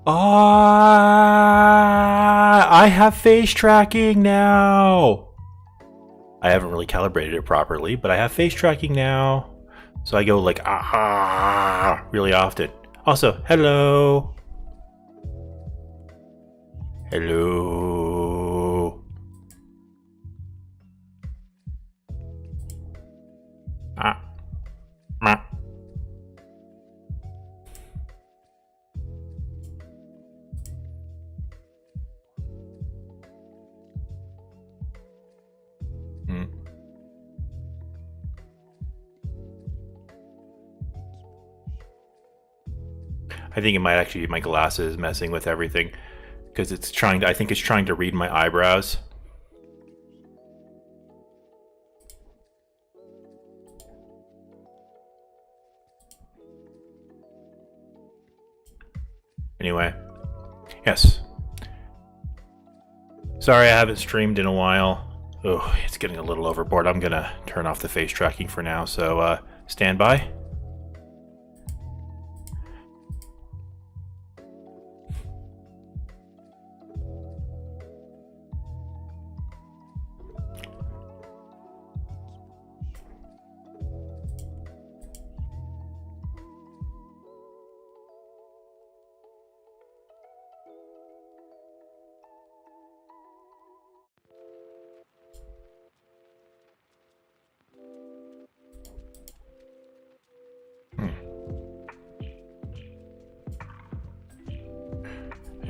Ah, I have face tracking now. I haven't really calibrated it properly, but I have face tracking now. So I go like, ah, really often. Also, hello. Hello. Ah. Ah. Hmm. I think it might actually be my glasses messing with everything. Because it's trying to, I think it's trying to read my eyebrows. Anyway, yes. Sorry I haven't streamed in a while. Oh, it's getting a little overboard. I'm gonna turn off the face tracking for now, so stand by.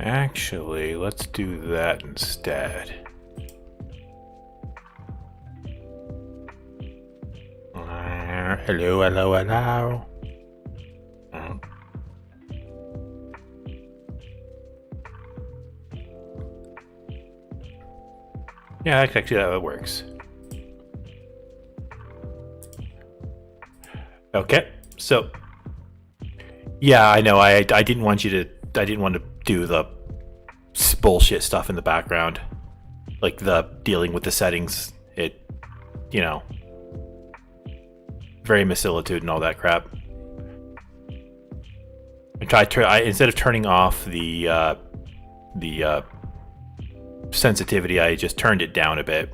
Actually, let's do that instead. Hello, hello, hello. Yeah, actually that works. Okay, so yeah, I know. I didn't want you to. I didn't want to do the bullshit stuff in the background, like the dealing with the settings. It, you know, very missilitude and all that crap. Instead of turning off the sensitivity, I just turned it down a bit.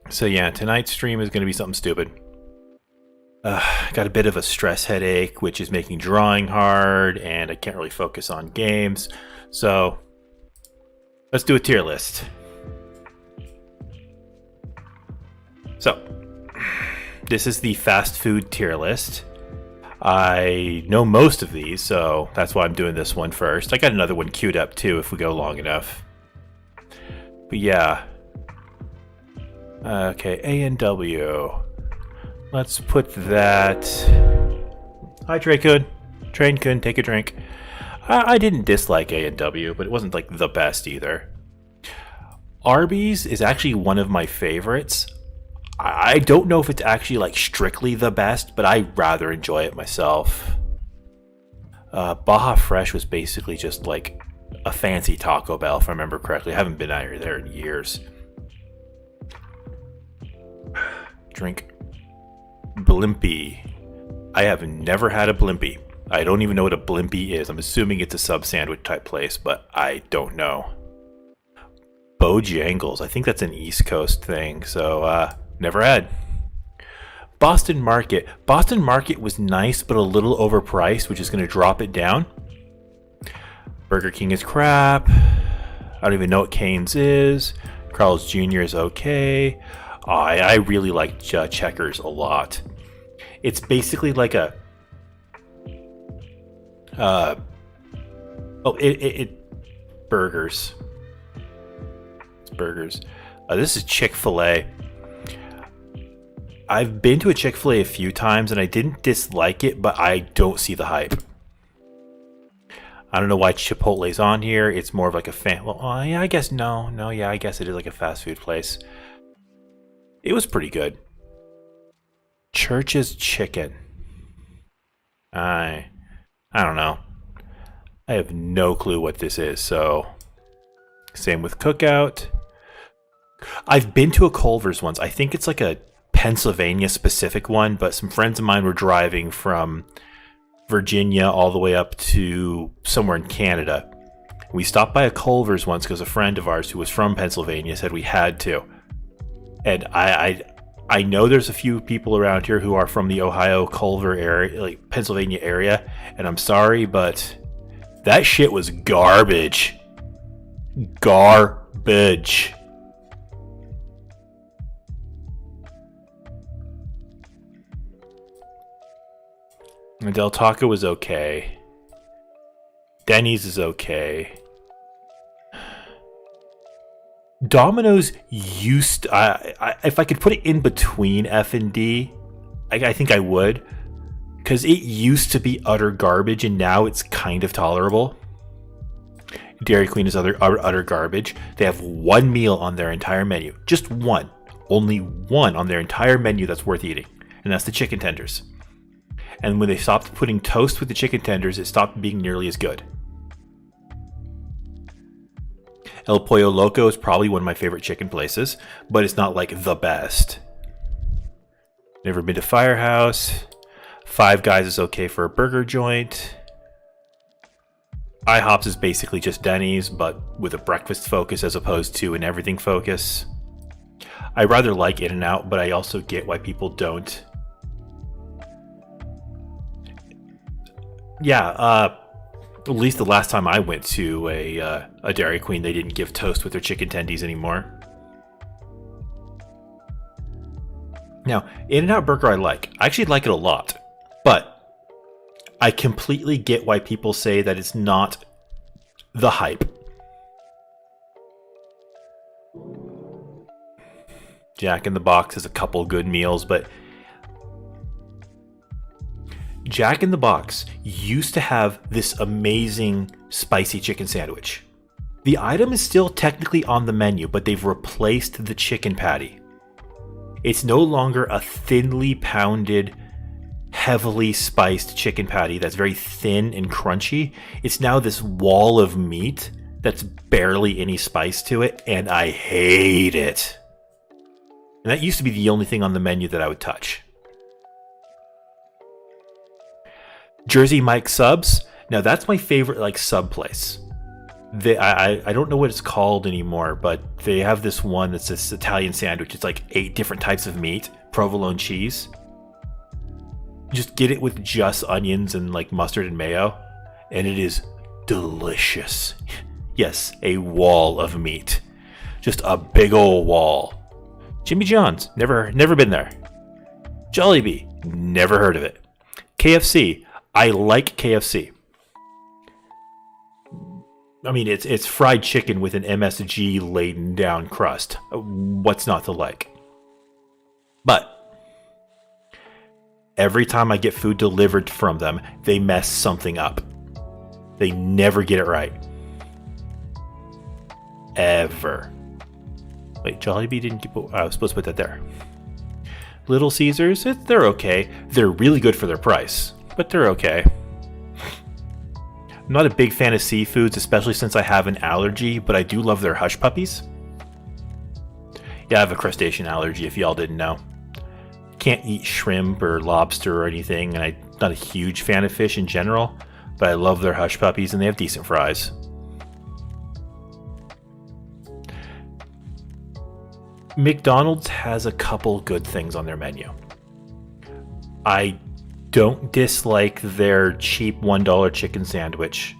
So yeah, tonight's stream is going to be something stupid. Got a bit of a stress headache, which is making drawing hard, and I can't really focus on games. So let's do a tier list. So this is the fast food tier list. I know most of these, so that's why I'm doing this one first. I got another one queued up too if we go long enough. But yeah. Okay, A&W. Let's put that... Hi, Train-kun. Train-kun, take a drink. I didn't dislike A&W, but it wasn't like the best either. Arby's is actually one of my favorites. I don't know if it's actually like strictly the best, but I rather enjoy it myself. Baja Fresh was basically just like a fancy Taco Bell, if I remember correctly. I haven't been out there in years. Drink. Blimpie. I have never had a Blimpie. I don't even know what a Blimpie is. I'm assuming it's a sub sandwich type place, but I don't know. Bojangles. I think that's an East Coast thing, so never had. Boston Market. Boston Market was nice, but a little overpriced, which is going to drop it down. Burger King is crap. I don't even know what Cane's is. Carl's Jr. is okay. I really like Checkers a lot. It's basically like a... burgers. It's burgers. This is Chick-fil-A. I've been to a Chick-fil-A a few times, and I didn't dislike it, but I don't see the hype. I don't know why Chipotle's on here. It's more of like a fan... Well, yeah, I guess no. Yeah, I guess it is like a fast food place. It was pretty good. Church's Chicken. I don't know. I have no clue what this is, so... Same with Cookout. I've been to a Culver's once. I think it's like a Pennsylvania specific one, but some friends of mine were driving from Virginia all the way up to somewhere in Canada. We stopped by a Culver's once because a friend of ours who was from Pennsylvania said we had to. And I know there's a few people around here who are from the Ohio Culver area, like Pennsylvania area, and I'm sorry, but that shit was garbage. Garbage. And Del Taco was okay. Denny's is okay. Domino's used to, if I could put it in between F and D, I think I would, because it used to be utter garbage and now it's kind of tolerable. Dairy Queen is utter garbage. They have one meal on their entire menu, just one, only one on their entire menu that's worth eating, and that's the chicken tenders. And when they stopped putting toast with the chicken tenders, it stopped being nearly as good. El Pollo Loco is probably one of my favorite chicken places, but it's not like the best. Never been to Firehouse. Five Guys is okay for a burger joint. IHOP's is basically just Denny's, but with a breakfast focus as opposed to an everything focus. I rather like In-N-Out, but I also get why people don't. Yeah, at least the last time I went to a Dairy Queen, they didn't give toast with their chicken tendies anymore. Now, In-N-Out Burger I like. I actually like it a lot. But I completely get why people say that it's not the hype. Jack in the Box has a couple good meals, but Jack in the Box used to have this amazing spicy chicken sandwich. The item is still technically on the menu, but they've replaced the chicken patty. It's no longer a thinly pounded, heavily spiced chicken patty that's very thin and crunchy. It's now this wall of meat that's barely any spice to it, and I hate it. And that used to be the only thing on the menu that I would touch. Jersey Mike subs. Now that's my favorite sub place. I don't know what it's called anymore, but they have this one that's this Italian sandwich. It's like 8 different types of meat, provolone cheese. Just get it with just onions and mustard and mayo, and it is delicious. Yes, a wall of meat. Just a big old wall. Jimmy John's, never been there. Jollibee, never heard of it. KFC, I like KFC. I mean, it's fried chicken with an MSG laden down crust. What's not to like? But every time I get food delivered from them, they mess something up. They never get it right. Ever. Wait, Jollibee didn't keep... I was supposed to put that there. Little Caesars, they're okay. They're really good for their price, but they're okay. I'm not a big fan of seafoods, especially since I have an allergy, but I do love their hush puppies. Yeah, I have a crustacean allergy, if y'all didn't know. Can't eat shrimp or lobster or anything, and I'm not a huge fan of fish in general, but I love their hush puppies, and they have decent fries. McDonald's has a couple good things on their menu. I don't dislike their cheap $1 chicken sandwich.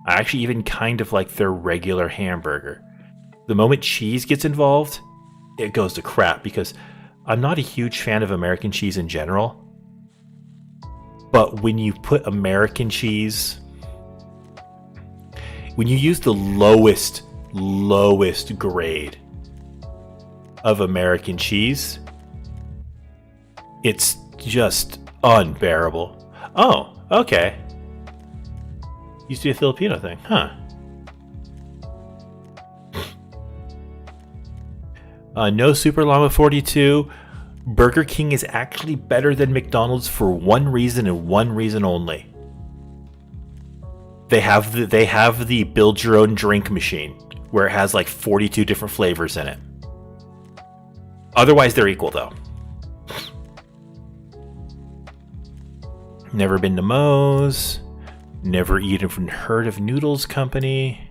I actually even kind of like their regular hamburger. The moment cheese gets involved, it goes to crap because I'm not a huge fan of American cheese in general. But when you put American cheese, when you use the lowest grade of American cheese, it's just unbearable. Oh, okay. Used to be a Filipino thing, huh? No Super Llama 42. Burger King is actually better than McDonald's for one reason and one reason only. They have the build your own drink machine where it has 42 different flavors in it. Otherwise, they're equal though. Never been to Moe's. Never even heard of Noodles Company.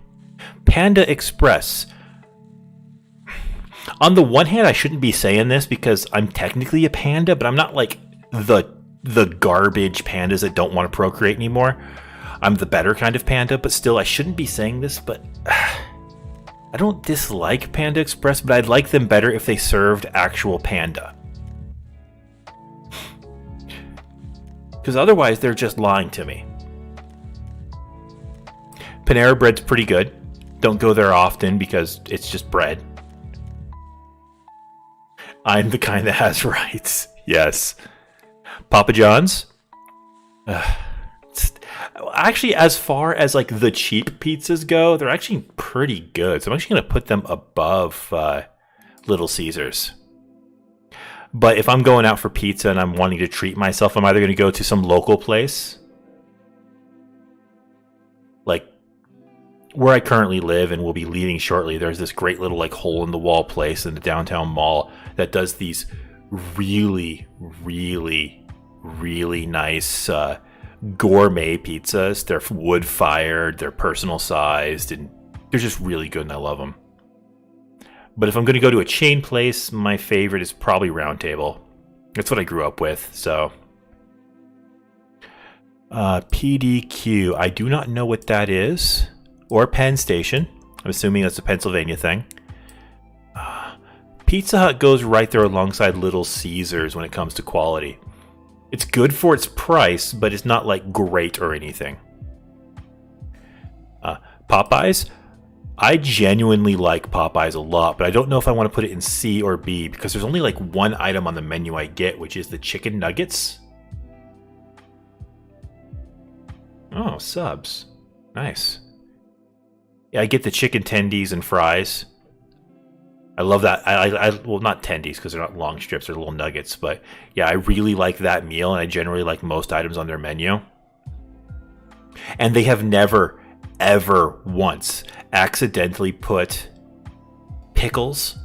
Panda Express. On the one hand, I shouldn't be saying this because I'm technically a panda, but I'm not like the garbage pandas that don't want to procreate anymore. I'm the better kind of panda, but still, I shouldn't be saying this, but I don't dislike Panda Express, but I'd like them better if they served actual panda. Because otherwise, they're just lying to me. Panera Bread's pretty good. Don't go there often because it's just bread. I'm the kind that has rights. Yes. Papa John's? Actually, as far as like the cheap pizzas go, they're actually pretty good. So I'm actually going to put them above Little Caesars. But if I'm going out for pizza and I'm wanting to treat myself, I'm either going to go to some local place, like where I currently live and will be leaving shortly. There's this great little like hole in the wall place in the downtown mall that does these really, really, really nice gourmet pizzas. They're wood fired, they're personal sized, and they're just really good and I love them. But if I'm going to go to a chain place, my favorite is probably Round Table. That's what I grew up with, so. PDQ. I do not know what that is. Or Penn Station. I'm assuming that's a Pennsylvania thing. Pizza Hut goes right there alongside Little Caesars when it comes to quality. It's good for its price, but it's not like great or anything. Popeyes. I genuinely like Popeyes a lot, but I don't know if I want to put it in C or B because there's only like one item on the menu I get, which is the chicken nuggets. Oh, subs. Nice. Yeah, I get the chicken tendies and fries. I love that. I well, not tendies because they're not long strips, they're little nuggets, but yeah, I really like that meal, and I generally like most items on their menu. And they have never, ever once accidentally put pickles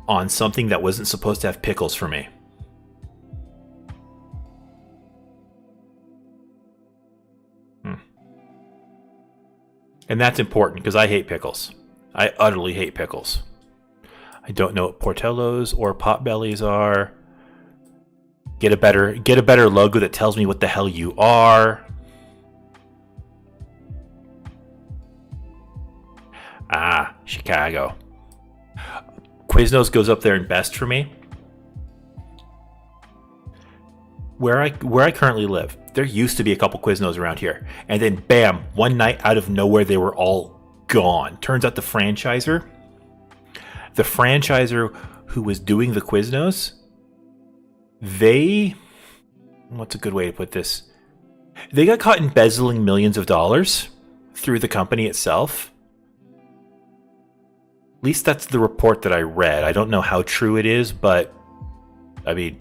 on something that wasn't supposed to have pickles for me. And that's important because I hate pickles. I utterly hate pickles. I don't know what Portillo's or Potbellies are. Get a better logo that tells me what the hell you are. Chicago. Quiznos goes up there in best for me. Where I currently live, there used to be a couple Quiznos around here, and then bam, one night out of nowhere they were all gone. Turns out the franchisor who was doing the Quiznos, what's a good way to put this? They got caught embezzling millions of dollars through the company itself. At least that's the report that I read. I don't know how true it is, but I mean,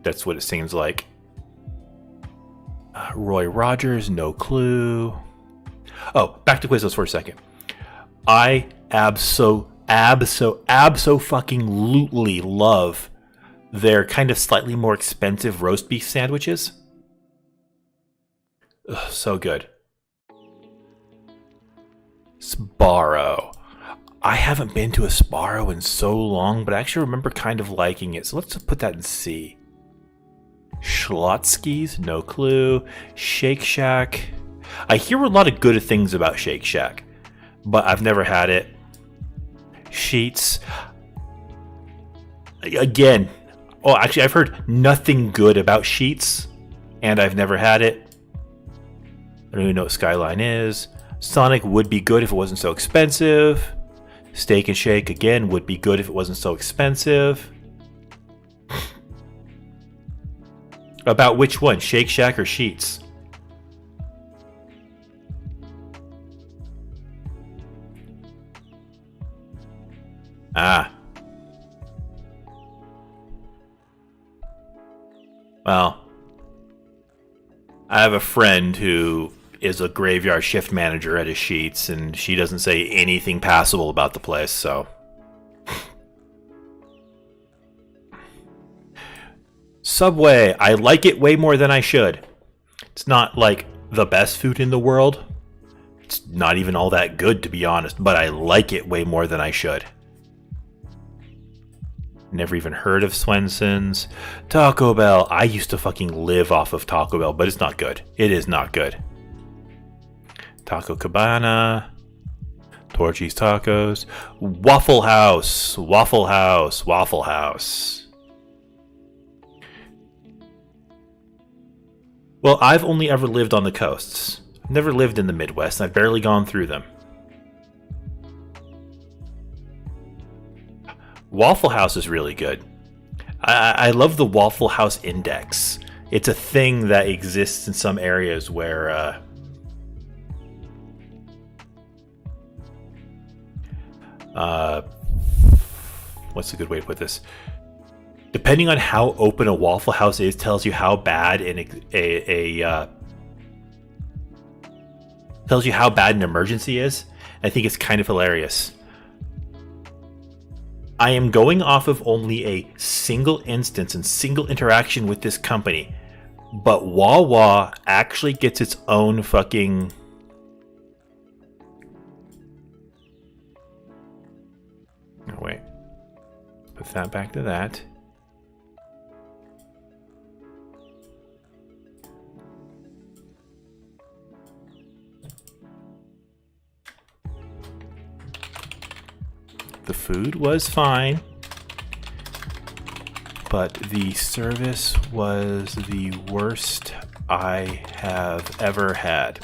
that's what it seems like. Roy Rogers, no clue. Oh, back to Quiznos for a second. I abso-fucking-lutely love their kind of slightly more expensive roast beef sandwiches. Ugh, so good. Sbarro. I haven't been to a Sbarro in so long, but I actually remember kind of liking it. So let's just put that in C. Schlotzsky's, no clue. Shake Shack. I hear a lot of good things about Shake Shack, but I've never had it. Sheets. Again. Oh, actually, I've heard nothing good about Sheets, and I've never had it. I don't even know what Skyline is. Sonic would be good if it wasn't so expensive. Steak and Shake, again, would be good if it wasn't so expensive. About which one? Shake Shack or Sheets? Well, I have a friend who is a graveyard shift manager at a Sheets, and she doesn't say anything passable about the place, so. Subway. I like it way more than I should. It's not like the best food in the world. It's not even all that good, to be honest, but I like it way more than I should. Never even heard of Swenson's. Taco Bell. I used to fucking live off of Taco Bell, but it's not good. It is not good. Taco Cabana. Torchy's Tacos. Waffle House. Waffle House. Waffle House. Well, I've only ever lived on the coasts. I've never lived in the Midwest. I've barely gone through them. Waffle House is really good. I love the Waffle House Index. It's a thing that exists in some areas where what's a good way to put this? Depending on how open a Waffle House is, tells you how bad tells you how bad an emergency is. I think it's kind of hilarious. I am going off of only a single instance and single interaction with this company, but Wawa actually gets its own fucking... Oh, wait. Put that back to that. The food was fine, but the service was the worst I have ever had.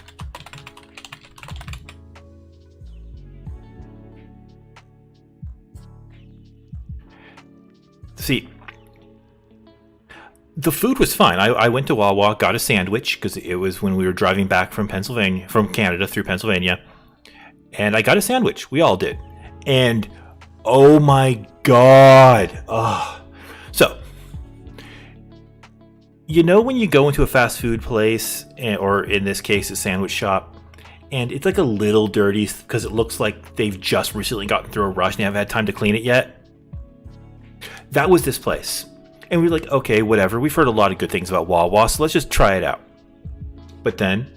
See, the food was fine. I went to Wawa, got a sandwich because it was when we were driving back from Canada through Pennsylvania, and I got a sandwich. We all did, and oh my god. Ugh. So, you know when you go into a fast food place, or in this case a sandwich shop, and it's like a little dirty because it looks like they've just recently gotten through a rush and they haven't had time to clean it yet? That was this place. And we were like, okay, whatever. We've heard a lot of good things about Wawa, so let's just try it out. But then,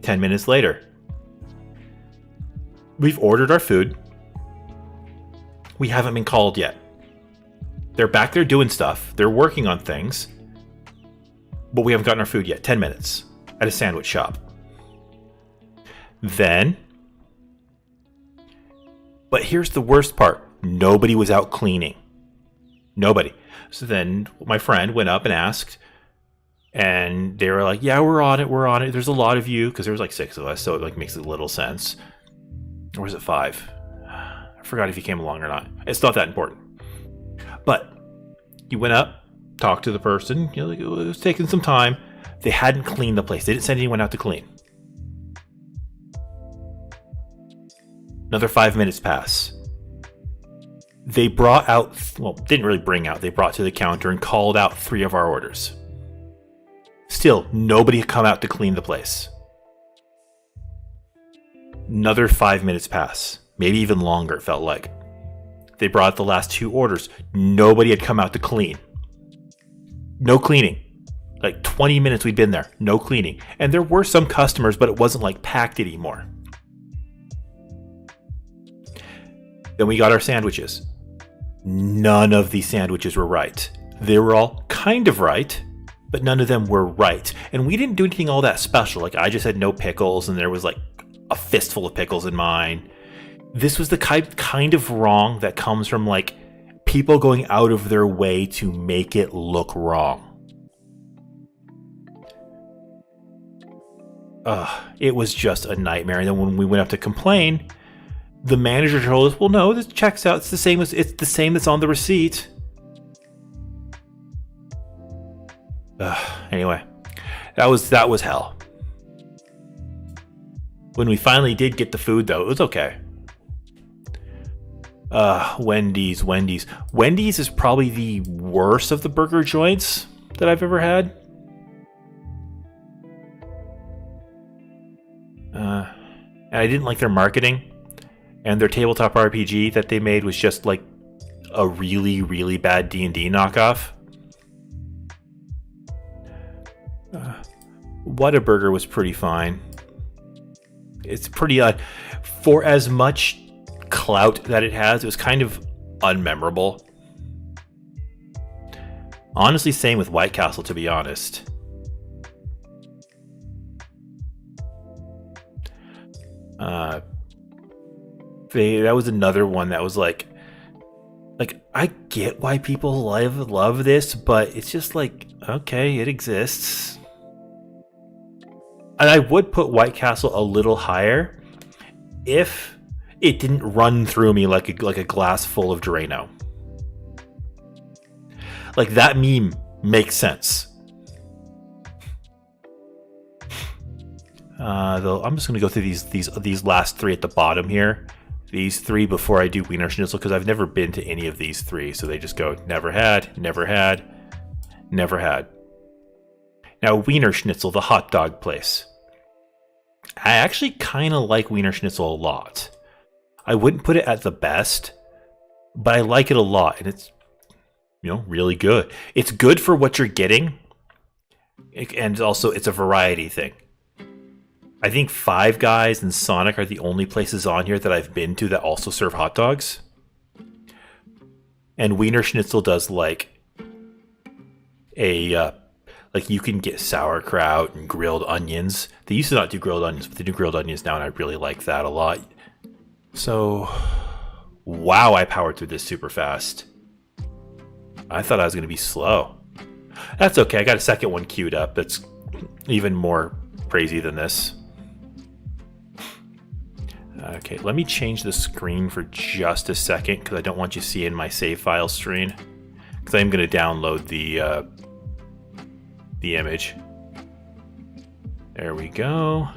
10 minutes later, we've ordered our food. We haven't been called yet. They're back there doing stuff. They're working on things. But we haven't gotten our food yet. 10 minutes at a sandwich shop. Then, but here's the worst part. Nobody was out cleaning. Nobody. So then my friend went up and asked. And they were like, yeah, we're on it. We're on it. There's a lot of you. Because there was like 6 of us. So it like makes a little sense. Or was it 5? I forgot if he came along or not. It's not that important. But you went up, talked to the person. You know, like, it was taking some time. They hadn't cleaned the place. They didn't send anyone out to clean. Another 5 minutes pass. They brought out, well, didn't really bring out. They brought to the counter and called out 3 of our orders. Still, nobody had come out to clean the place. Another 5 minutes pass. Maybe even longer, it felt like. They brought the last 2 orders. Nobody had come out to clean. No cleaning. Like 20 minutes we'd been there. No cleaning. And there were some customers, but it wasn't like packed anymore. Then we got our sandwiches. None of these sandwiches were right. They were all kind of right, but none of them were right. And we didn't do anything all that special. Like I just had no pickles and there was like a fistful of pickles in mine. This was the kind of wrong that comes from like people going out of their way to make it look wrong. It was just a nightmare. And then when we went up to complain, the manager told us, well, no, this checks out. It's the same that's on the receipt. Anyway, that was hell. When we finally did get the food, though, it was okay. Wendy's. Wendy's is probably the worst of the burger joints that I've ever had. And I didn't like their marketing. And their tabletop RPG that they made was just like a really, really bad D&D knockoff. Whataburger was pretty fine. It's pretty for as much clout that it has, it was kind of unmemorable. Honestly, same with White Castle, to be honest. That was another one that was like I get why people love this, but it's just like, okay, it exists. And I would put White Castle a little higher if it didn't run through me like a glass full of Drano. Like, that meme makes sense. Though I'm just gonna go through these last three at the bottom here. These three before I do Wiener Schnitzel, because I've never been to any of these three, so they just go never had, never had, never had. Now, Wiener Schnitzel, the hot dog place. I actually kind of like Wiener Schnitzel a lot. I wouldn't put it at the best, but I like it a lot, and it's, you know, really good. It's good for what you're getting, and also it's a variety thing. I think Five Guys and Sonic are the only places on here that I've been to that also serve hot dogs. And Wiener Schnitzel does like like you can get sauerkraut and grilled onions. They used to not do grilled onions, but they do grilled onions now, and I really like that a lot. So, wow, I powered through this super fast. I thought I was going to be slow. That's okay, I got a second one queued up that's even more crazy than this. Okay, let me change the screen for just a second because I don't want you seeing my save file screen. Because I'm going to download the image. There we go.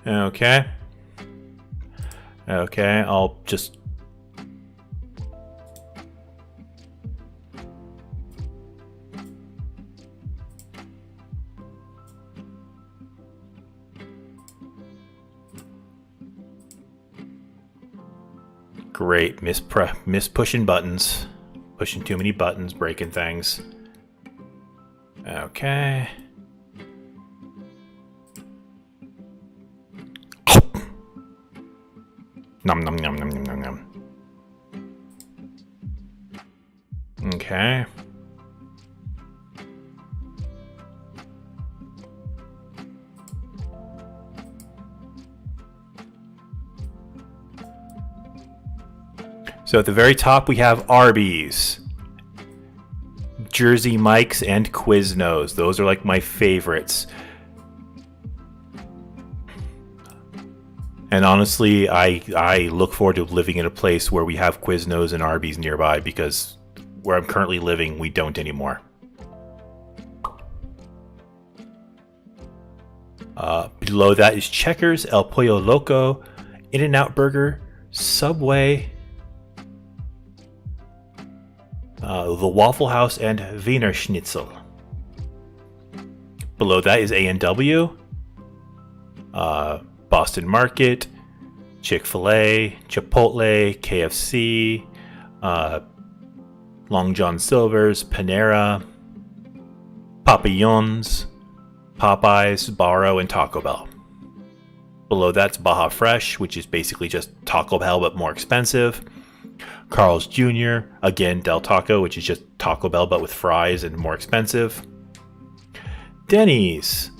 Okay. Okay, I'll just... Great, miss pushing buttons. Pushing too many buttons, breaking things. Okay. Nom nom nom nom nom nom nom. Okay. So at the very top we have Arby's, Jersey Mike's, and Quiznos. Those are like my favorites. And honestly, I look forward to living in a place where we have Quiznos and Arby's nearby, because where I'm currently living, we don't anymore. Below that is Checkers, El Pollo Loco, In-N-Out Burger, Subway, the Waffle House, and Wiener Schnitzel. Below that is A&W, Boston Market, Chick-fil-A, Chipotle, KFC, Long John Silver's, Panera, Papillons, Popeyes, Barro, and Taco Bell. Below that's Baja Fresh, which is basically just Taco Bell but more expensive. Carl's Jr., again Del Taco, which is just Taco Bell but with fries and more expensive. Denny's,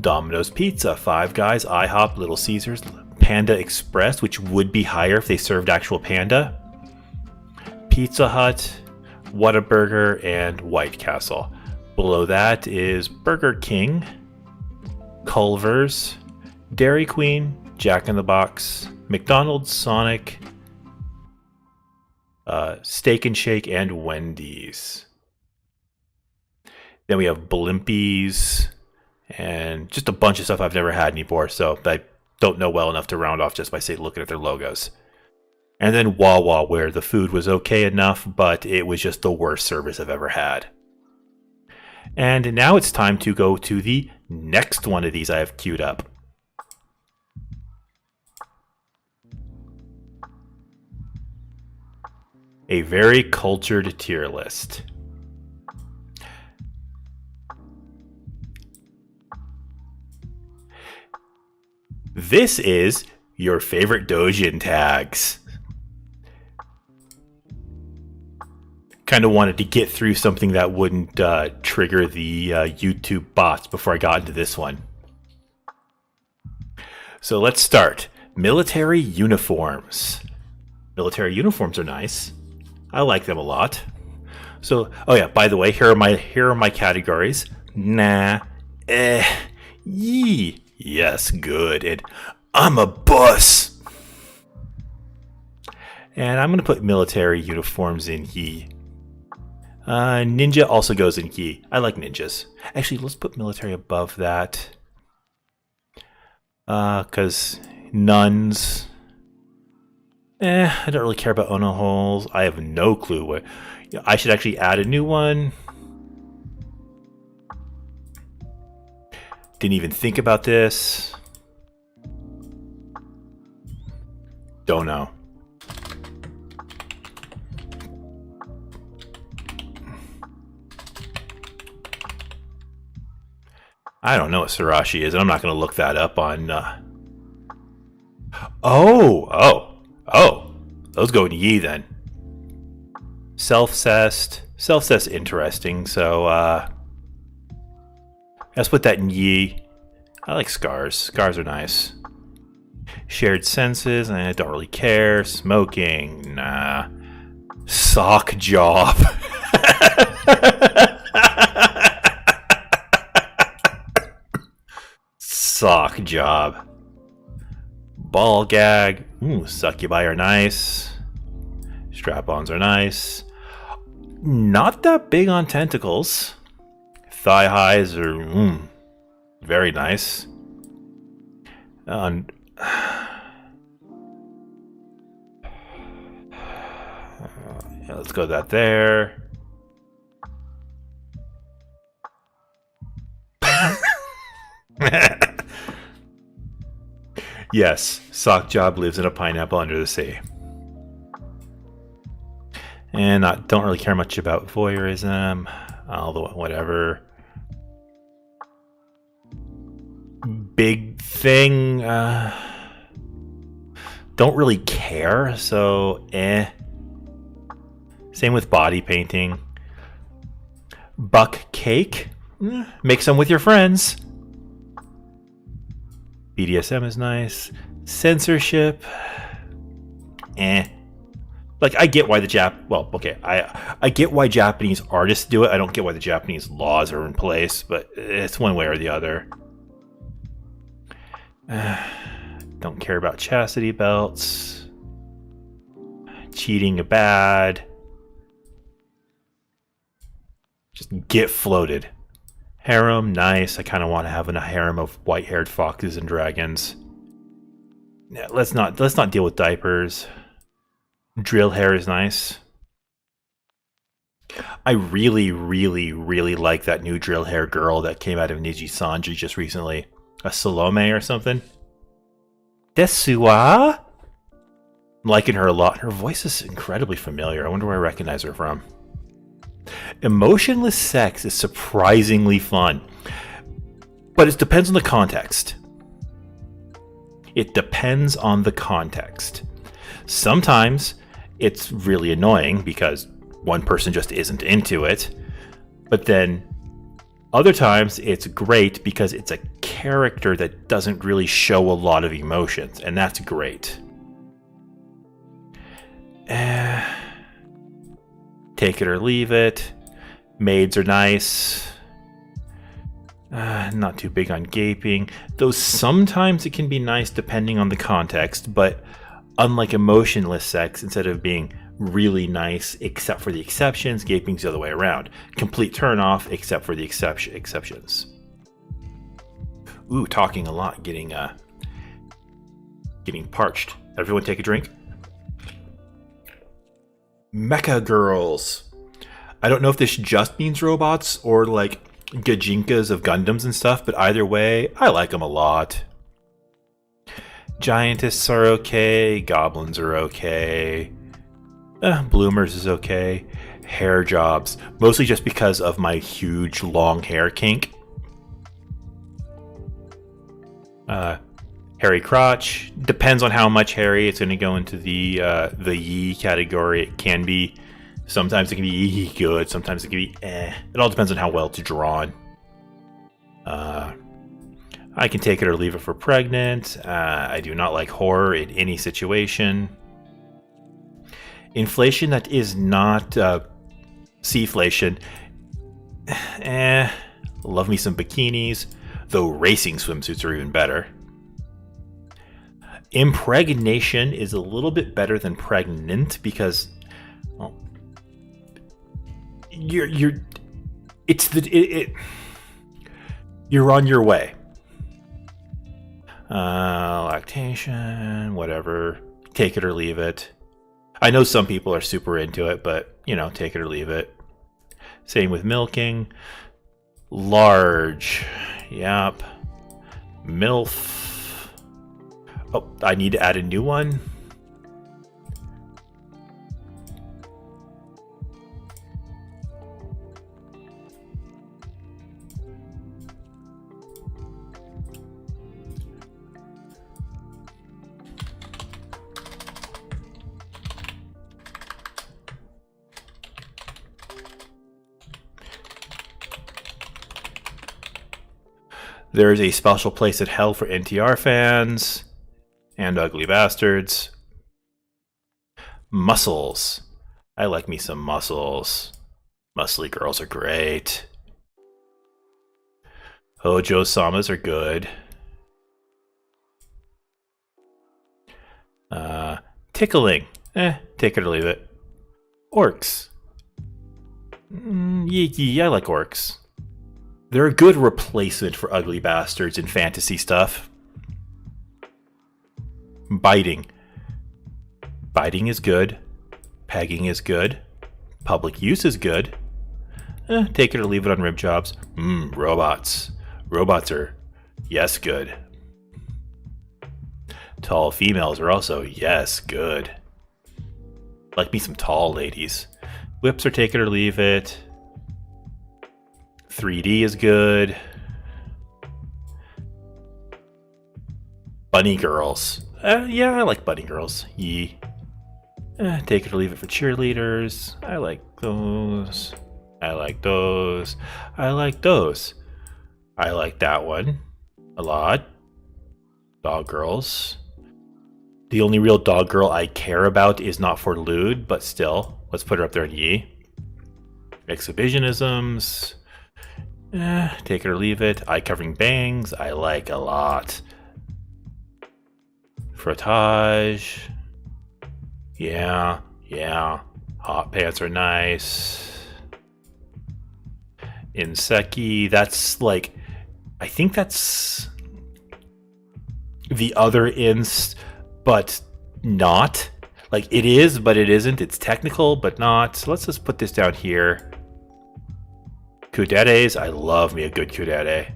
Domino's Pizza, Five Guys, IHOP, Little Caesars, Panda Express, which would be higher if they served actual panda, Pizza Hut, Whataburger, and White Castle. Below that is Burger King, Culver's, Dairy Queen, Jack in the Box, McDonald's, Sonic, Steak and Shake, and Wendy's. Then we have Blimpies, and just a bunch of stuff I've never had anymore, so I don't know well enough to round off just by looking at their logos. And then Wawa, where the food was okay enough, but it was just the worst service I've ever had. And now it's time to go to the next one of these I have queued up. A very cultured tier list. This is your favorite Dojin tags. Kind of wanted to get through something that wouldn't trigger the YouTube bots before I got into this one. So let's start. Military uniforms. Military uniforms are nice. I like them a lot. So, oh yeah, by the way, here are my categories. Nah, yee, yes, good, and I'm a boss. And I'm gonna put military uniforms in yee. Ninja also goes in yee. I like ninjas. Actually, let's put military above that. Cause nuns. I don't really care about Ono holes. I have no clue what. I should actually add a new one. Didn't even think about this. Don't know. I don't know what Sarashi is, and I'm not going to look that up on... Oh! Those go in Yi, then. Self-cessed. Self-cessed interesting, so, let's put that in Yi. I like scars. Scars are nice. Shared senses, I don't really care. Smoking, nah. Sock job. Sock job. Ball gag. Ooh, succubi are nice. Strap-ons are nice. Not that big on tentacles. Thigh highs are very nice. Yeah, let's go that there. Yes, sock job lives in a pineapple under the sea. And I don't really care much about voyeurism, although whatever. Big thing, don't really care, so Same with body painting. Buck cake, make some with your friends. BDSM is nice. Censorship, Like, I get why I get why Japanese artists do it. I don't get why the Japanese laws are in place, but it's one way or the other. Don't care about chastity belts. Cheating bad. Just get floated. Harem, nice. I kind of want to have a harem of white-haired foxes and dragons. Yeah, let's not deal with diapers. Drill hair is nice. I really, really, really like that new drill hair girl that came out of Niji Sanji just recently. A Salome or something. Desuwa? I'm liking her a lot. Her voice is incredibly familiar. I wonder where I recognize her from. Emotionless sex is surprisingly fun, but it depends on the context. It depends on the context. Sometimes it's really annoying because one person just isn't into it, but then other times it's great because it's a character that doesn't really show a lot of emotions, and that's great. Take it or leave it. Maids are nice. Not too big on gaping. Though sometimes it can be nice depending on the context, but unlike emotionless sex, instead of being really nice except for the exceptions, gaping's the other way around. Complete turn off except for the exceptions. Ooh, talking a lot, getting parched. Everyone take a drink. Mecha girls. I don't know if this just means robots or like Gajinkas of Gundams and stuff, but either way, I like them a lot. Giantess are okay, Goblins are okay, Bloomers is okay, Hair jobs, mostly just because of my huge long hair kink. Hairy crotch, depends on how much hairy, it's going to go into the Yi category. It can be, sometimes it can be good, sometimes it can be It all depends on how well it's drawn. I can take it or leave it for pregnant. I do not like horror in any situation. Inflation that is not seaflation. Love me some bikinis, though racing swimsuits are even better. Impregnation is a little bit better than pregnant because, well, you're on your way. Lactation, whatever. Take it or leave it. I know some people are super into it, but, you know, take it or leave it. Same with milking. Large. Yep. MILF. Oh, I need to add a new one. There is a special place in hell for NTR fans and ugly bastards. Muscles. I like me some muscles. Muscly girls are great. Hojo Samas are good. Tickling. Take it or leave it. Orcs. I like orcs. They're a good replacement for ugly bastards in fantasy stuff. Biting. Biting is good. Pegging is good. Public use is good. Take it or leave it on rib jobs. Robots. Robots are, yes, good. Tall females are also, yes, good. Like me some tall ladies. Whips are take it or leave it. 3D is good. Bunny girls. Yeah, I like bunny girls. Yee. Take it or leave it for cheerleaders. I like those. I like those. I like those. I like that one a lot. Dog girls. The only real dog girl I care about is not for lewd, but still, let's put her up there in Yee. Exhibitionisms. Take it or leave it. Eye covering bangs, I like a lot. Frottage. Yeah. Hot pants are nice. Inseki, that's like, I think that's the other ins, but not. Like it is, but it isn't. It's technical, but not. So let's just put this down here. Kuderes, I love me a good kudere.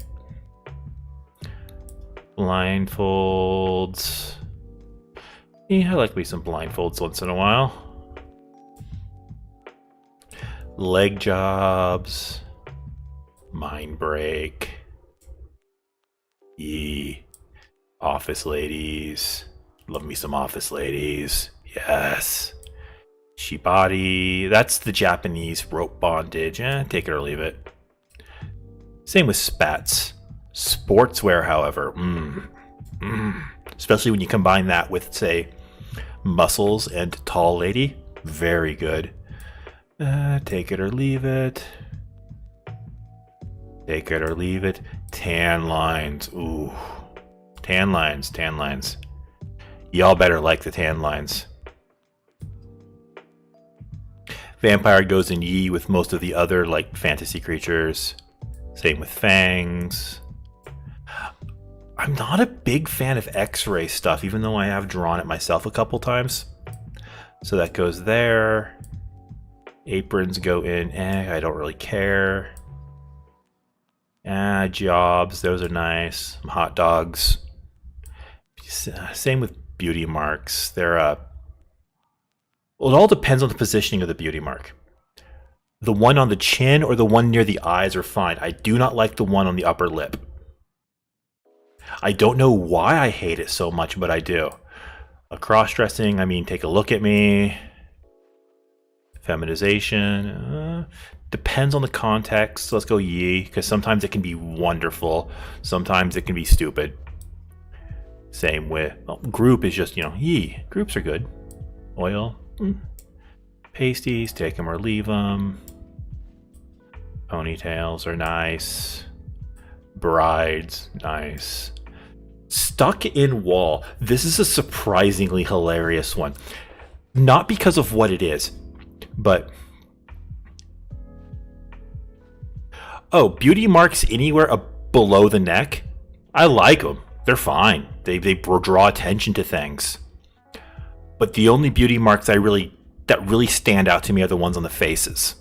Blindfolds. Yeah, I like me some blindfolds once in a while. Leg jobs. Mind break. Yee. Office ladies. Love me some office ladies. Yes. Shibari. That's the Japanese rope bondage. Take it or leave it. Same with spats. Sportswear, however. Especially when you combine that with, say, muscles and tall lady. Very good. Take it or leave it. Take it or leave it. Tan lines. Ooh. Tan lines. Y'all better like the tan lines. Vampire goes in Yi with most of the other, like, fantasy creatures. Same with fangs. I'm not a big fan of X-ray stuff, even though I have drawn it myself a couple times. So that goes there. Aprons go in, I don't really care. Jobs, those are nice. Some hot dogs. Same with beauty marks. They're well, it all depends on the positioning of the beauty mark. The one on the chin or the one near the eyes are fine. I do not like the one on the upper lip. I don't know why I hate it so much, but I do. A cross-dressing, I mean, take a look at me. Feminization. Depends on the context. So let's go ye, because sometimes it can be wonderful. Sometimes it can be stupid. Same with, well, group is just, ye. Groups are good. Oil. Pasties, take them or leave them. Ponytails are nice. Brides, nice. Stuck in wall. This is a surprisingly hilarious one. Not because of what it is, but... Oh, beauty marks anywhere below the neck? I like them. They're fine. They draw attention to things. But the only beauty marks that really stand out to me are the ones on the faces.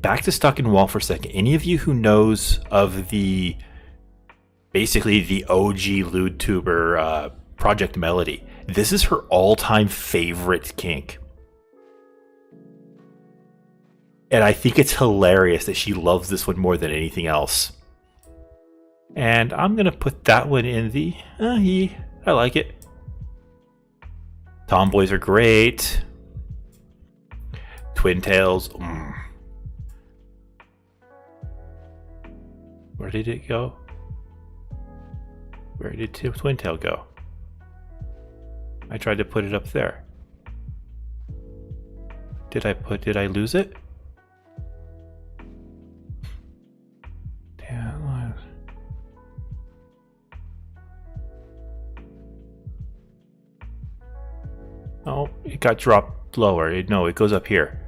Back to stuck in wall for a second. Any of you who knows of basically the OG lewd tuber Project Melody, this is her all-time favorite kink. And I think it's hilarious that she loves this one more than anything else. And I'm going to put that one in the... I like it. Tomboys are great. Twin tails. Where did it go? Where did twin tail go? I tried to put it up there. Did I lose it? Damn. Oh, it got dropped lower. No, it goes up here.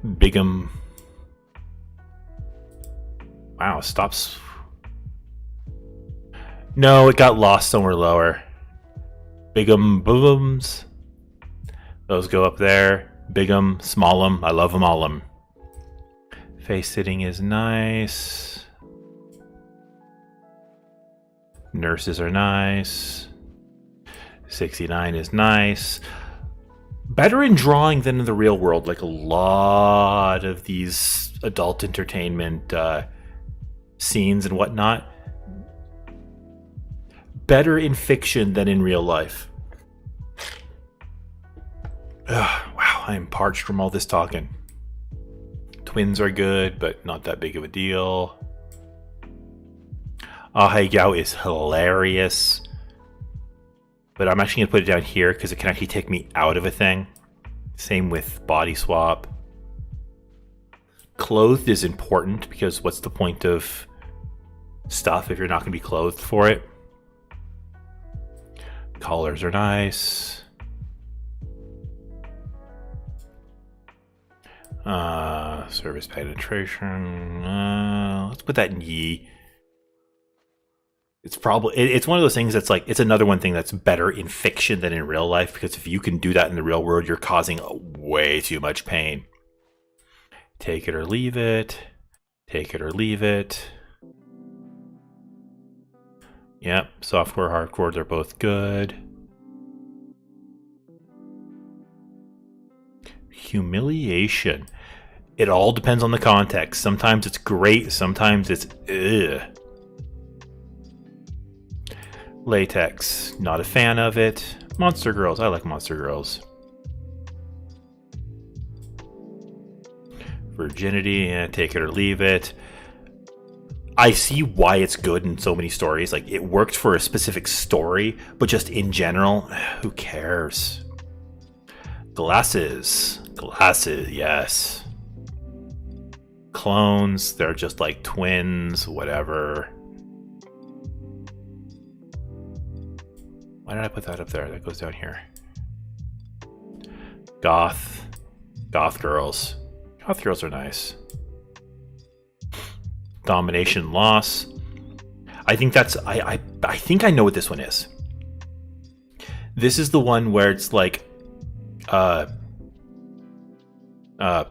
Bigum. Wow, stops. No, it got lost somewhere lower. Bigum boobums. Those go up there. Bigum, smallum. I love them all. Face sitting is nice. Nurses are nice. 69 is nice. Better in drawing than in the real world, like a lot of these adult entertainment scenes and whatnot. Better in fiction than in real life. Wow, I'm parched from all this talking. Twins are good, but not that big of a deal. Ah Hey Gao is hilarious. But I'm actually going to put it down here because it can actually take me out of a thing. Same with body swap. Clothed is important because what's the point of stuff if you're not going to be clothed for it? Collars are nice. Service penetration. Let's put that in ye. It's one of those things that's like, it's another one thing that's better in fiction than in real life, because if you can do that in the real world, you're causing way too much pain. Take it or leave it. Take it or leave it. Yep, softcore, hardcore, they're both good. Humiliation. It all depends on the context. Sometimes it's great, sometimes it's ugh. Latex, not a fan of it. Monster Girls, I like Monster Girls. Virginity, take it or leave it. I see why it's good in so many stories. Like, it worked for a specific story, but just in general, who cares? Glasses, yes. Clones, they're just like twins, whatever. Why did I put that up there? That goes down here. Goth girls. Goth girls are nice. Domination loss. I think that's I think I know what this one is. This is the one where it's like Uh,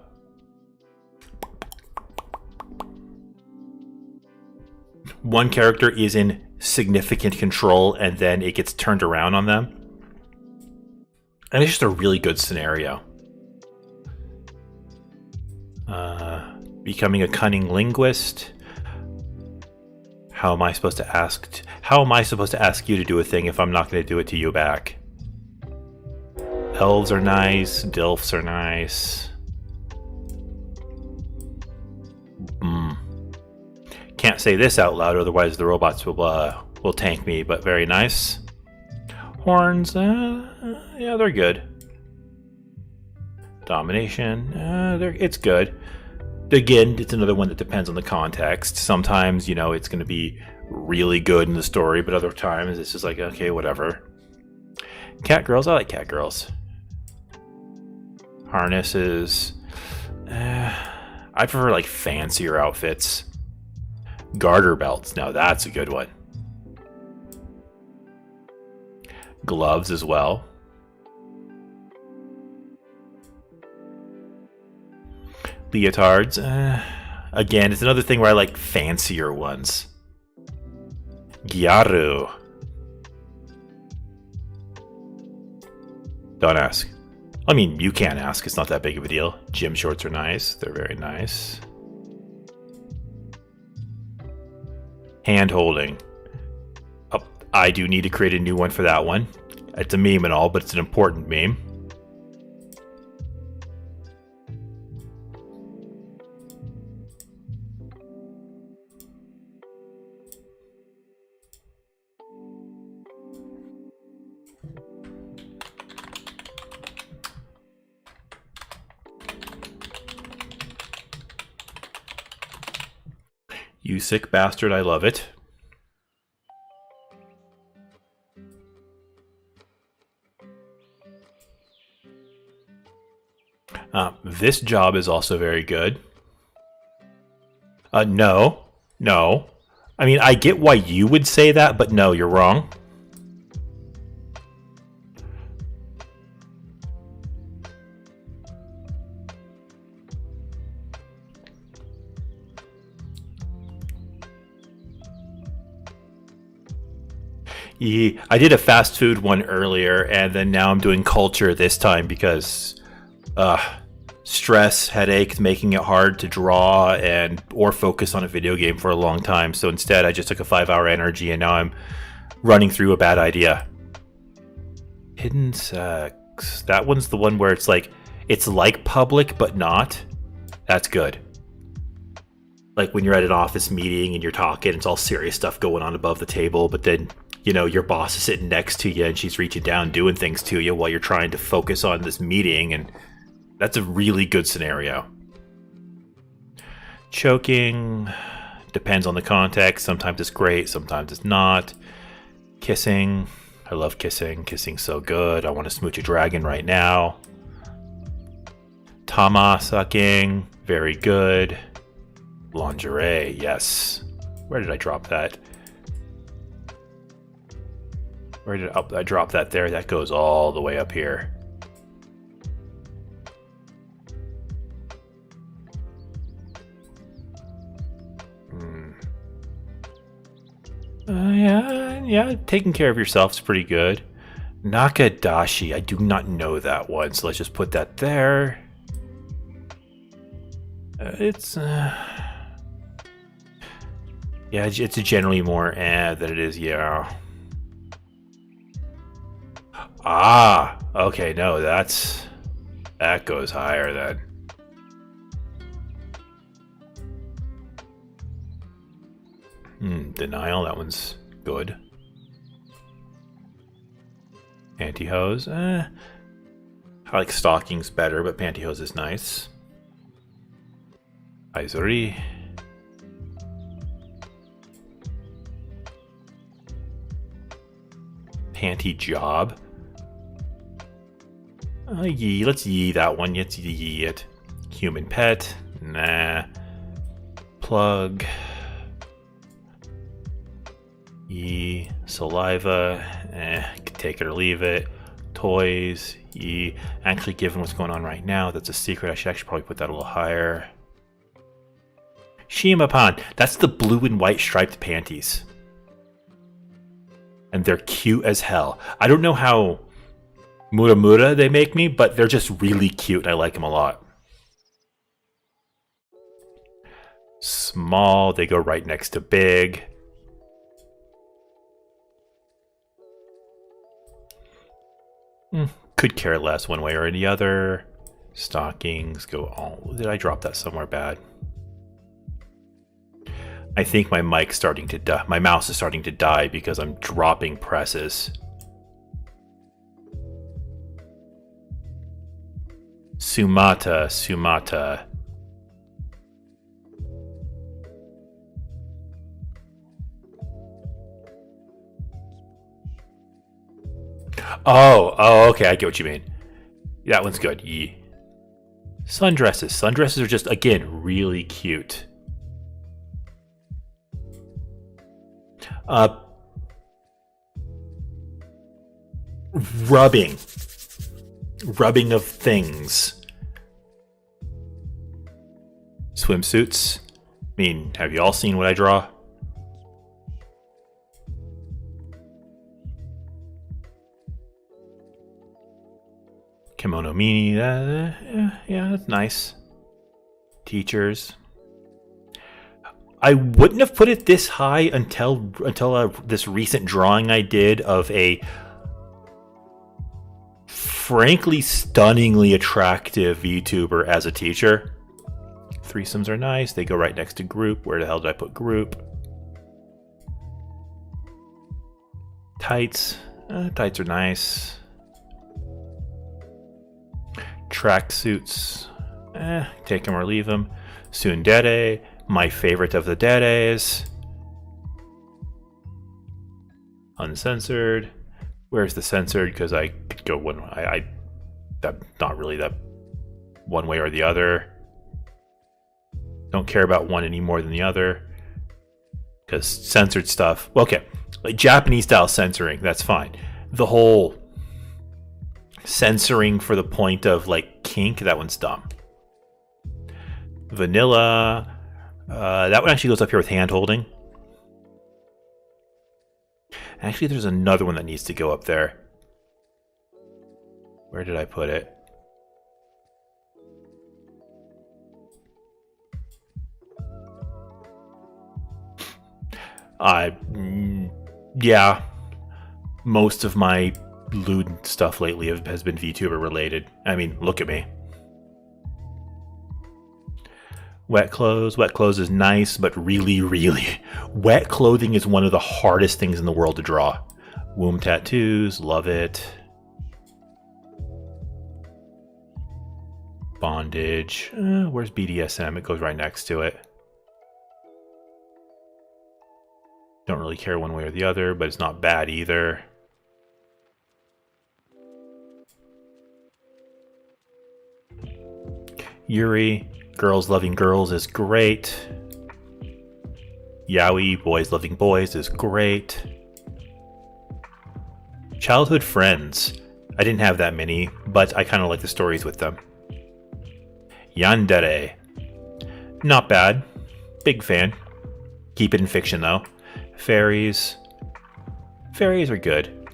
one character is in significant control and then it gets turned around on them. And it's just a really good scenario. Becoming a cunning linguist. How am I supposed to ask you to do a thing if I'm not going to do it to you back? Elves are nice. Dilfs are nice. Can't say this out loud, otherwise the robots will tank me. But very nice. Horns, yeah, they're good. Domination, it's good. Again, it's another one that depends on the context. Sometimes, it's going to be really good in the story, but other times it's just like, okay, whatever. Cat girls, I like cat girls. Harnesses, I prefer like fancier outfits. Garter belts, now that's a good one. Gloves as well. Leotards. Again, it's another thing where I like fancier ones. Gyaru. Don't ask. I mean, you can't ask. It's not that big of a deal. Gym shorts are nice. They're very nice. Hand holding. Oh, I do need to create a new one for that one. It's a meme and all, but it's an important meme. You sick bastard, I love it. This job is also very good. No. I mean, I get why you would say that, but no, you're wrong. Yeah, I did a fast food one earlier, and then now I'm doing culture this time because stress, headache, making it hard to draw or focus on a video game for a long time. So instead, I just took a 5-hour energy, and now I'm running through a bad idea. Hidden sex. That one's the one where it's like public, but not. That's good. Like when you're at an office meeting and you're talking, it's all serious stuff going on above the table, but then your boss is sitting next to you and she's reaching down doing things to you while you're trying to focus on this meeting, and that's a really good scenario. Choking depends on the context. Sometimes it's great, sometimes it's not. Kissing. I love kissing. Kissing's so good. I want to smooch a dragon right now. Tama sucking. Very good. Lingerie. Yes. Where did I drop that? Where did I drop that there? That goes all the way up here. Yeah, taking care of yourself is pretty good. Nakadashi, I do not know that one, so let's just put that there. Yeah, it's generally more than it is, yeah. Ah, okay, no, that goes higher then. Denial, that one's good. Pantyhose, I like stockings better, but pantyhose is nice. Aizuri. Panty job. Let's yee that one. Let's yee it. Human pet. Nah. Plug. Yee. Saliva. Take it or leave it. toys. Actually, given what's going on right now, that's a secret. I should actually probably put that a little higher. Shimapan. That's the blue and white striped panties. And they're cute as hell. I don't know how Muramura they make me, but they're just really cute and I like them a lot. Small, they go right next to big. Could care less one way or the other. Stockings go all... Did I drop that somewhere bad? I think my mic's starting to die. My mouse is starting to die because I'm dropping presses. Sumata. Oh, okay, I get what you mean. That one's good. Sundresses. Sundresses are just, again, really cute. Rubbing of things. Swimsuits. I mean, have you all seen what I draw? Kimono mini. Yeah, that's nice. Teachers. I wouldn't have put it this high until this recent drawing I did of a frankly stunningly attractive VTuber as a teacher. Threesomes are nice. They go right next to group. Where the hell did I put group? Tights. Tights are nice. Tracksuits. Take them or leave them. Tsundere. My favorite of the deres. Uncensored. Where's the censored? Because I could go one. Not really that one way or the other. Don't care about one any more than the other. Because censored stuff. Well, okay, like Japanese style censoring. That's fine. The whole censoring for the point of like kink. That one's dumb. Vanilla. That one actually goes up here with hand holding. Actually, there's another one that needs to go up there. Where did I put it? Yeah. Most of my lewd stuff lately has been VTuber related. I mean, look at me. Wet clothes. Wet clothes is nice, but really, wet clothing is one of the hardest things in the world to draw. Womb tattoos, love it. Bondage. Where's BDSM? It goes right next to it. Don't really care one way or the other, but it's not bad either. Yuri. Girls loving girls is great. Yaoi, boys loving boys is great. Childhood friends. I didn't have that many, but I kind of like the stories with them. Yandere. Not bad. Big fan. Keep it in fiction though. Fairies. Fairies are good.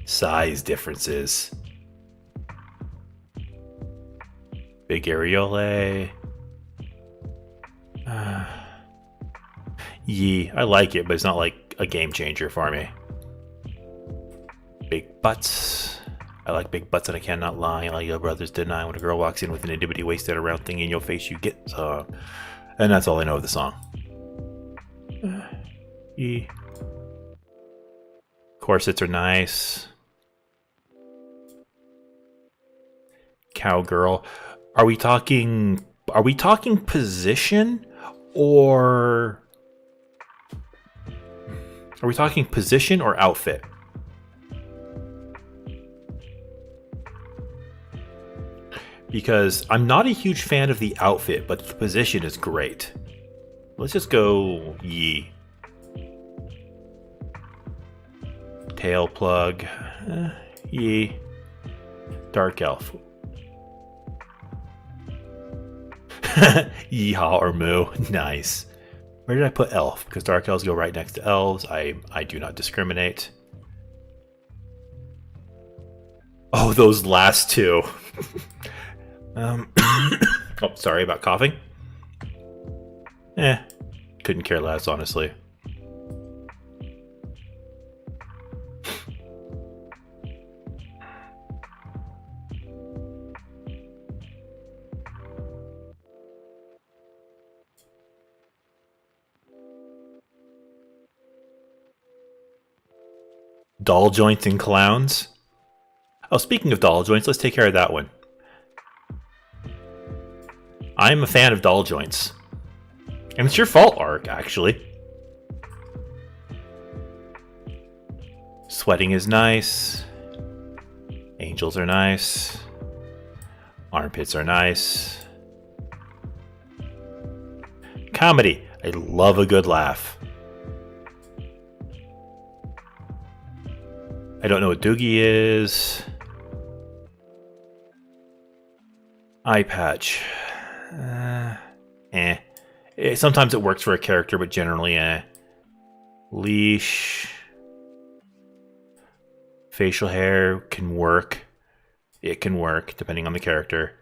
Size differences. Big areole. I like it, but it's not like a game changer for me. Big butts. I like big butts and I cannot lie. Like your brothers deny. When a girl walks in with an itty bitty wasted around thing in your face, you get some. And that's all I know of the song. Corsets are nice. Cowgirl. Are we talking position or are we talking position or outfit? Because I'm not a huge fan of the outfit, but the position is great. Let's just go tail plug. Ye. Dark elf. Yeehaw or moo. Nice. Where did I put elf? Because dark elves go right next to elves. I do not discriminate. Oh, those last two. Oh, sorry about coughing. Couldn't care less, honestly. Doll joints and clowns. Oh, speaking of doll joints, let's take care of that one. I'm a fan of doll joints. And it's your fault, Ark, actually. Sweating is nice. Angels are nice. Armpits are nice. Comedy. I love a good laugh. I don't know what Doogie is. Eye patch. Sometimes it works for a character, but generally, Leash. Facial hair can work. It can work, depending on the character.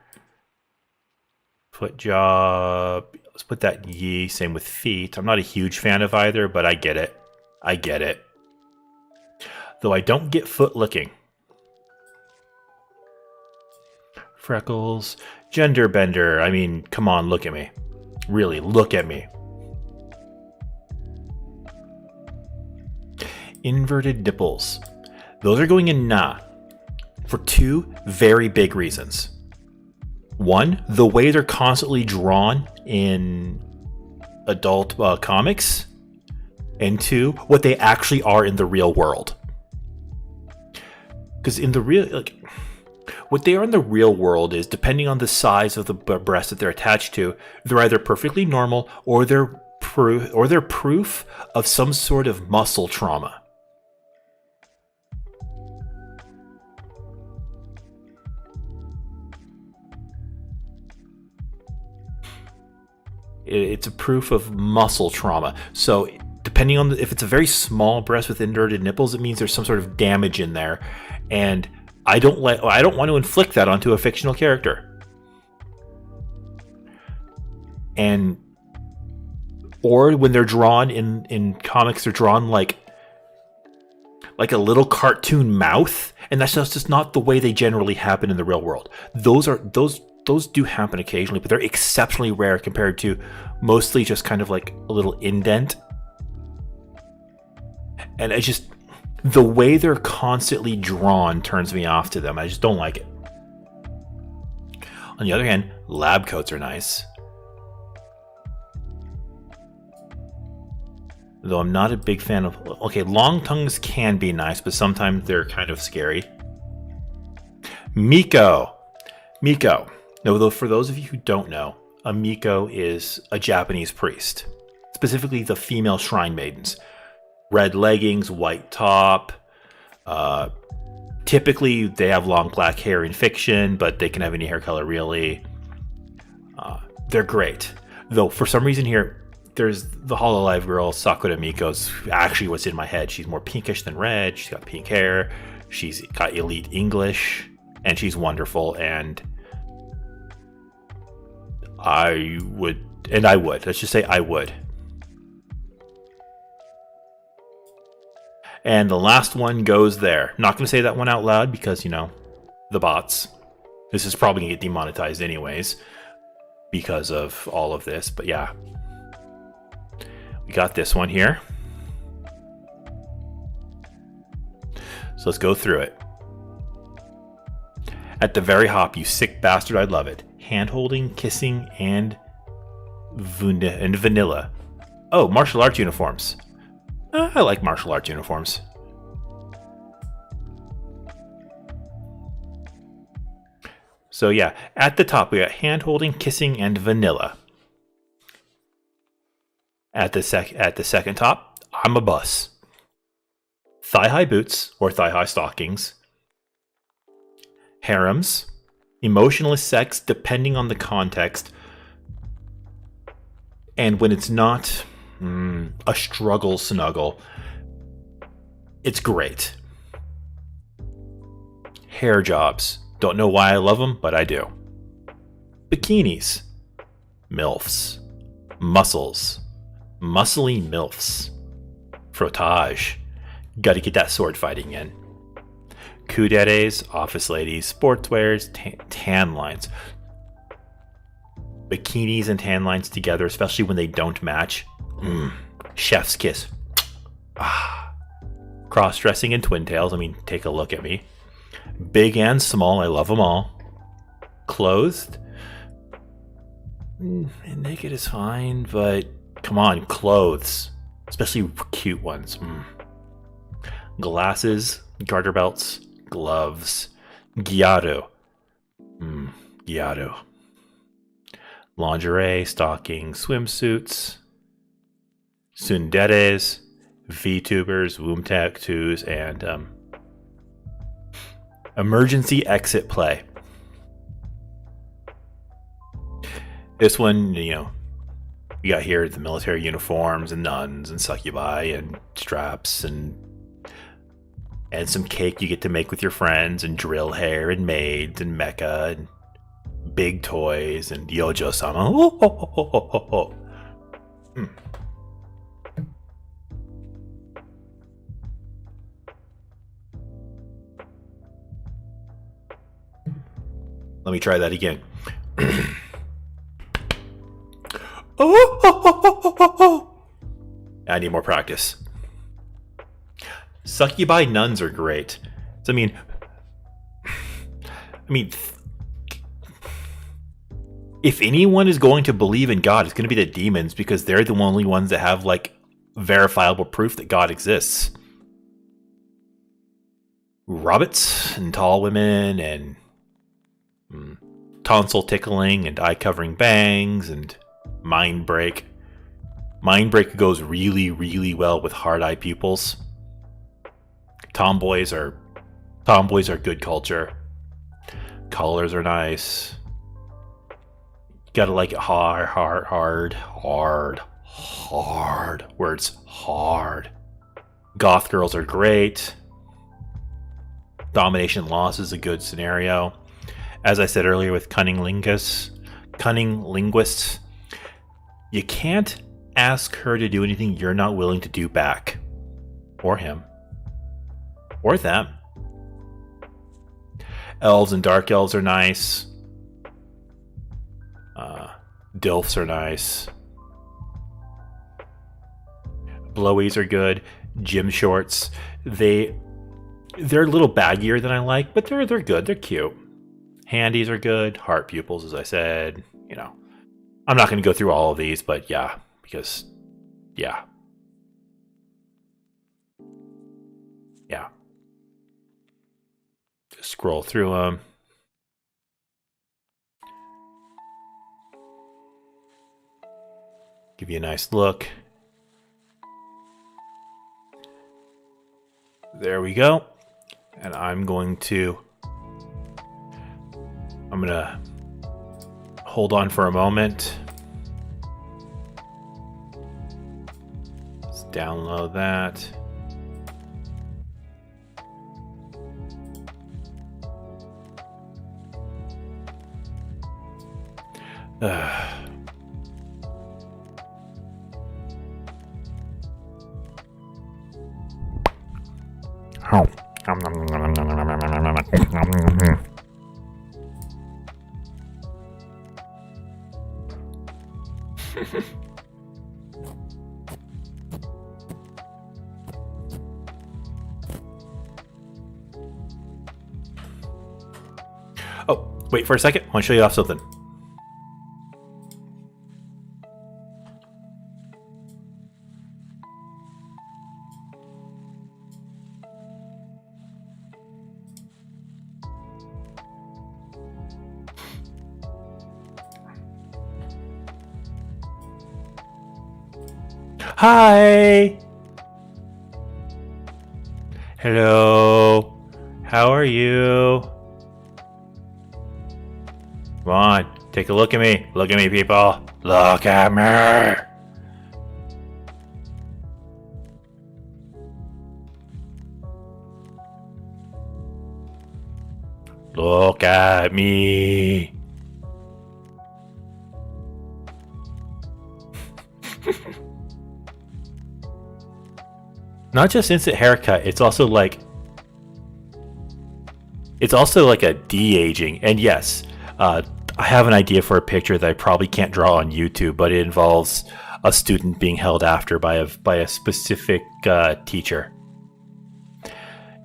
Foot job. Let's put that ye. Same with feet. I'm not a huge fan of either, but I get it. I get it. Though I don't get foot licking. Freckles. Gender bender. I mean, come on, look at me. Really, look at me. Inverted nipples. Those are going in nah. For two very big reasons. One, the way they're constantly drawn in adult comics. And two, what they actually are in the real world. Because in the real, what they are in the real world is, depending on the size of the breast that they're attached to, they're either perfectly normal or they're proof of some sort of muscle trauma. It's a proof of muscle trauma. So depending on if it's a very small breast with inverted nipples, it means there's some sort of damage in there. And I don't want to inflict that onto a fictional character. Or when they're drawn in comics, they're drawn like a little cartoon mouth, and that's just not the way they generally happen in the real world. Those do happen occasionally, but they're exceptionally rare compared to mostly just kind of like a little indent. And the way they're constantly drawn turns me off to them. I just don't like it. On the other hand, lab coats are nice. Though I'm not a big fan of... Okay, long tongues can be nice, but sometimes they're kind of scary. Miko. Now, though, for those of you who don't know, a Miko is a Japanese priest. Specifically the female shrine maidens. Red leggings, white top. Typically, they have long black hair in fiction, but they can have any hair color, really. They're great. Though, for some reason here, there's the Hololive girl, Sakura Miko's actually what's in my head. She's more pinkish than red. She's got pink hair. She's got elite English. And she's wonderful. And I would. Let's just say I would. And the last one goes there. Not going to say that one out loud because, the bots. This is probably going to get demonetized anyways because of all of this. But yeah. We got this one here. So let's go through it. At the very hop, you sick bastard, I love it. Hand-holding, kissing, and vanilla. Oh, martial arts uniforms. I like martial arts uniforms. So yeah, at the top we got hand-holding, kissing, and vanilla. At the second top, I'm a bus. thigh-high boots or thigh-high stockings, harems, emotionless sex depending on the context, and when it's not a struggle snuggle, it's great. Hair jobs. Don't know why I love them, but I do. Bikinis. MILFs. Muscles. Muscly MILFs. Frottage. Gotta get that sword fighting in. Kuderes, office ladies, sportswears, tan lines. Bikinis and tan lines together, especially when they don't match. Chef's kiss. Cross-dressing and twin tails. I mean, take a look at me. Big and small, I love them all. Clothed. Naked is fine, but come on, clothes. Especially cute ones. Glasses, garter belts, gloves. Gyaro. Gyaro. Lingerie, stockings, swimsuits. Tsunderes, VTubers, womb tattoos, and emergency exit play. This one, you got here the military uniforms and nuns and succubi and straps and some cake you get to make with your friends and drill hair and maids and mecha and big toys and Yojo-sama. Let me try that again. I need more practice. Succubi nuns are great. So, I mean, if anyone is going to believe in God, it's going to be the demons, because they're the only ones that have like verifiable proof that God exists. Rabbits and tall women and tonsil tickling and eye covering bangs and mind break. Mind break goes really, really well with hard eye pupils. Tomboys are good culture. Colors are nice. You gotta like it hard. Words hard. Goth girls are great. Domination loss is a good scenario. As I said earlier with cunning linguists, you can't ask her to do anything you're not willing to do back. Or him. Or them. Elves and dark elves are nice. Dilfs are nice. Blowies are good. Gym shorts. They're a little baggier than I like, but they're good. They're cute. Handies are good. Heart pupils, as I said. I'm not going to go through all of these, but yeah, because yeah. Just scroll through them. Give you a nice look. There we go. And I'm going to hold on for a moment. Let's download that. Oh, wait for a second. I want to show you off something. Hi! Hello. How are you? Come on, take a look at me. Look at me, people. Look at me. Look at me. Not just instant haircut, it's also like a de-aging. And yes, I have an idea for a picture that I probably can't draw on YouTube, but it involves a student being held after by a specific teacher.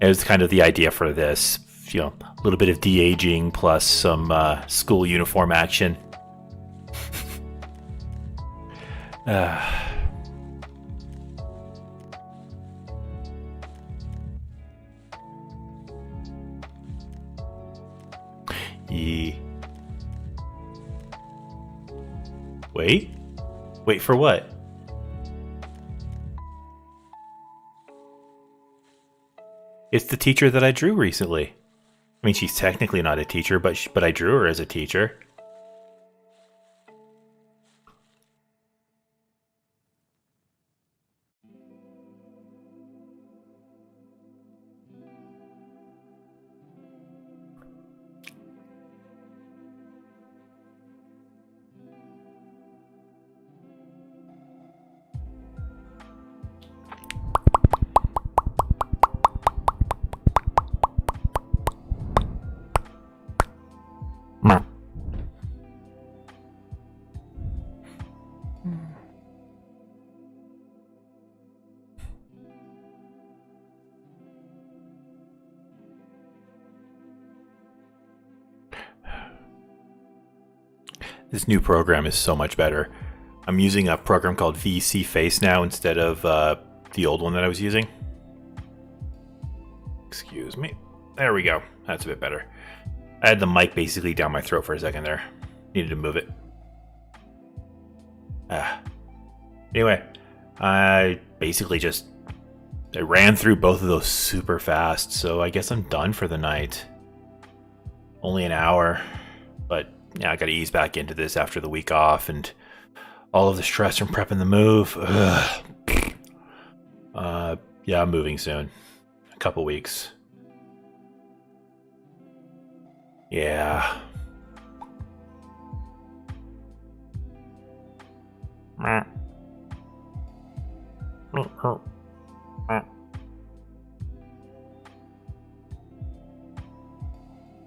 It was kind of the idea for this, you know, a little bit of de-aging plus some school uniform action. Wait for what? It's the teacher that I drew recently. I mean, she's technically not a teacher, but I drew her as a teacher. This new program is so much better. I'm using a program called VC Face now instead of the old one that I was using. Excuse me. There we go. That's a bit better. I had the mic basically down my throat for a second there. Needed to move it. Anyway, I basically I ran through both of those super fast, so I guess I'm done for the night. Only an hour, but yeah, I gotta ease back into this after the week off and all of the stress from prepping the move. Yeah, I'm moving soon. A couple weeks. Yeah.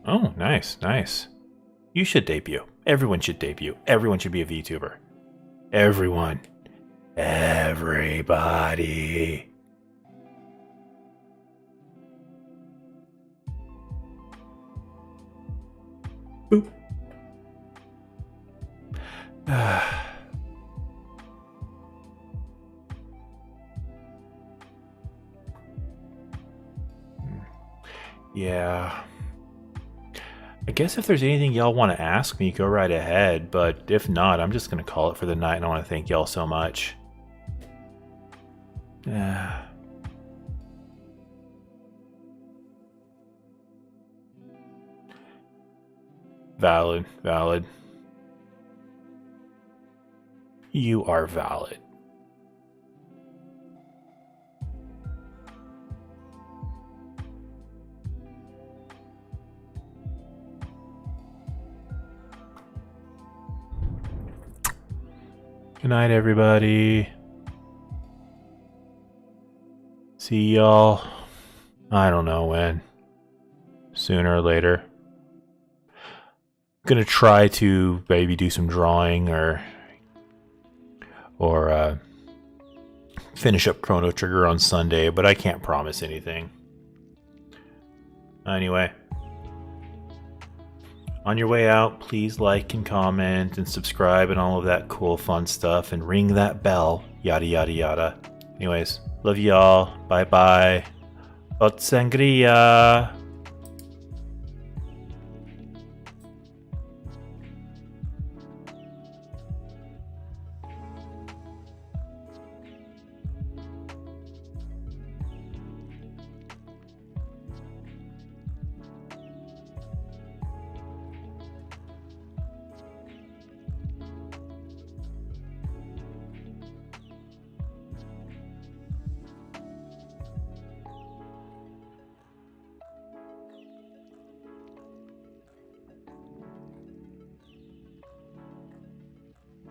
Oh, nice. You should debut. Everyone should debut. Everyone should be a VTuber. Everyone. Everybody. Boop. Yeah. I guess if there's anything y'all want to ask me, go right ahead, but if not, I'm just going to call it for the night, and I want to thank y'all so much. Valid. You are valid. Good night, everybody. See y'all. I don't know when. Sooner or later. Gonna try to maybe do some drawing or finish up Chrono Trigger on Sunday, but I can't promise anything. Anyway. On your way out, please like and comment and subscribe and all of that cool fun stuff and ring that bell, yada yada yada. Anyways, love y'all. Bye bye. Sangria.